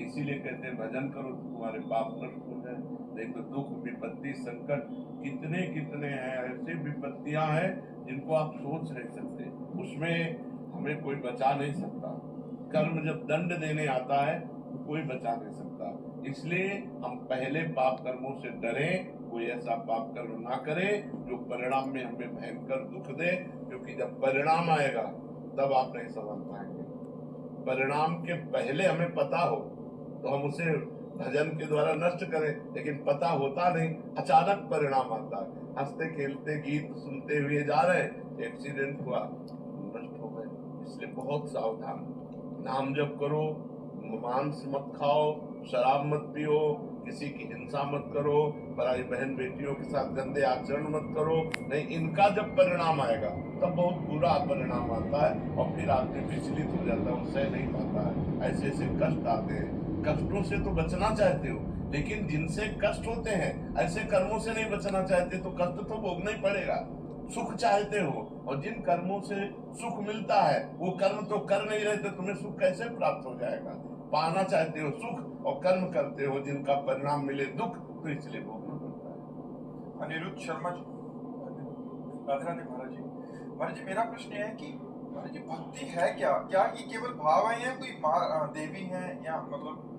इसीलिए कहते हैं भजन करो तो तुम्हारे पाप नष्ट हो जाए। देखो दुख विपत्ति संकट कितने कितने हैं, ऐसे विपत्तियां हैं जिनको आप सोच नहीं सकते, उसमें हमें कोई बचा नहीं सकता। कर्म जब दंड देने आता है तो कोई बचा नहीं सकता। इसलिए हम पहले पाप कर्मों से डरें, कोई ऐसा पाप कर्म ना करे जो परिणाम में हमें भयंकर दुख दे, क्योंकि जब परिणाम आएगा तब आप नहीं समझ पाएंगे। परिणाम के पहले हमें पता हो तो हम उसे भजन के द्वारा नष्ट करें, लेकिन पता होता नहीं, अचानक परिणाम आता है। हंसते खेलते गीत सुनते हुए जा रहे, एक्सीडेंट हुआ, नष्ट हो गए। इसलिए बहुत सावधान, नाम जप करो, मांस मत खाओ, शराब मत पियो, किसी की हिंसा मत करो, पराई बहन बेटियों के साथ गंदे आचरण मत करो। नहीं, इनका जब परिणाम आएगा तब बहुत बुरा परिणाम आता है और फिर आदमी विचलित हो जाता है, सह नहीं पाता है। ऐसे ऐसे कष्ट आते हैं। कष्टों से तो बचना चाहते हो, लेकिन जिनसे कष्ट होते हैं ऐसे कर्मों से नहीं बचना चाहते तो कष्ट तो भोगना ही पड़ेगा। सुख चाहते हो और जिन कर्मों से सुख मिलता है वो कर्म तो कर नहीं रहे, तो तुम्हें सुख कैसे प्राप्त हो जाएगा। पाना चाहते हो सुख और कर्म करते हो जिनका परिणाम मिले दुख, तो इसलिए भोगना पड़ता है। अनिरुद्ध शर्मा जी, राधे राधे महाराज जी। महाराज जी, मेरा प्रश्न यह है कि महाराज जी, भक्ति है क्या? क्या ये केवल भाव है या कोई देवी है, या मतलब?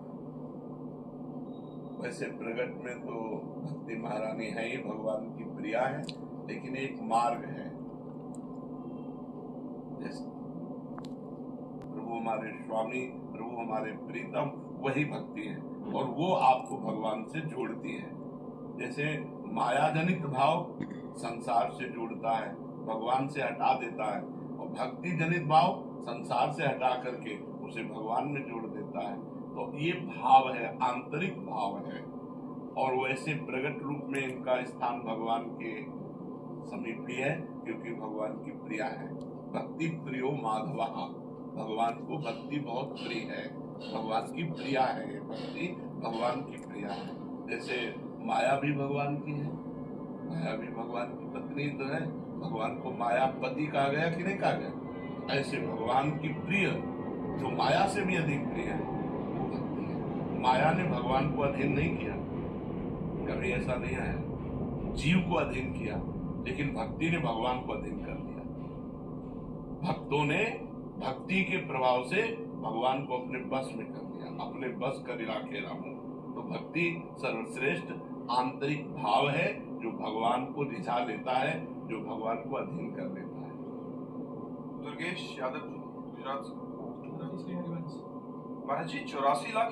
वैसे प्रगट में तो भक्ति महारानी है ही, भगवान की प्रिया है, लेकिन एक मार्ग है। जैसे प्रभु हमारे स्वामी, प्रभु हमारे प्रीतम, वही भक्ति है और वो आपको भगवान से जोड़ती है। जैसे माया जनित भाव संसार से जोड़ता है, भगवान से हटा देता है, और भक्ति जनित भाव संसार से हटा करके उसे भगवान में जोड़ देता है। तो ये भाव है, आंतरिक भाव है। और वैसे प्रगट रूप में इनका स्थान भगवान के समीप ही है, क्योंकि भगवान की प्रिया है। भक्ति प्रियो माधवा, भगवान को भक्ति बहुत प्रिय है, भगवान की प्रिया है। ये भक्ति भगवान की प्रिया है। जैसे माया भी भगवान की है, माया भी भगवान की पत्नी तो है, भगवान को मायापति कहा गया कि नहीं कहा गया। ऐसे भगवान की प्रिय जो माया से भी अधिक प्रिय है वो भक्ति है। माया ने भगवान को अधीन नहीं किया, कभी ऐसा नहीं आया। जीव को अधीन किया, लेकिन भक्ति ने भगवान को अधीन कर दिया। भक्तों ने भक्ति के प्रभाव से भगवान को अपने बस में कर लिया, अपने बस कर राखे रामू। तो भक्ति सर्वश्रेष्ठ आंतरिक भाव है जो भगवान को रिझा लेता है, जो भगवान को अधीन कर लेता है। दुर्गेश यादव जी, गुजरात से। महाराज जी, 84 लाख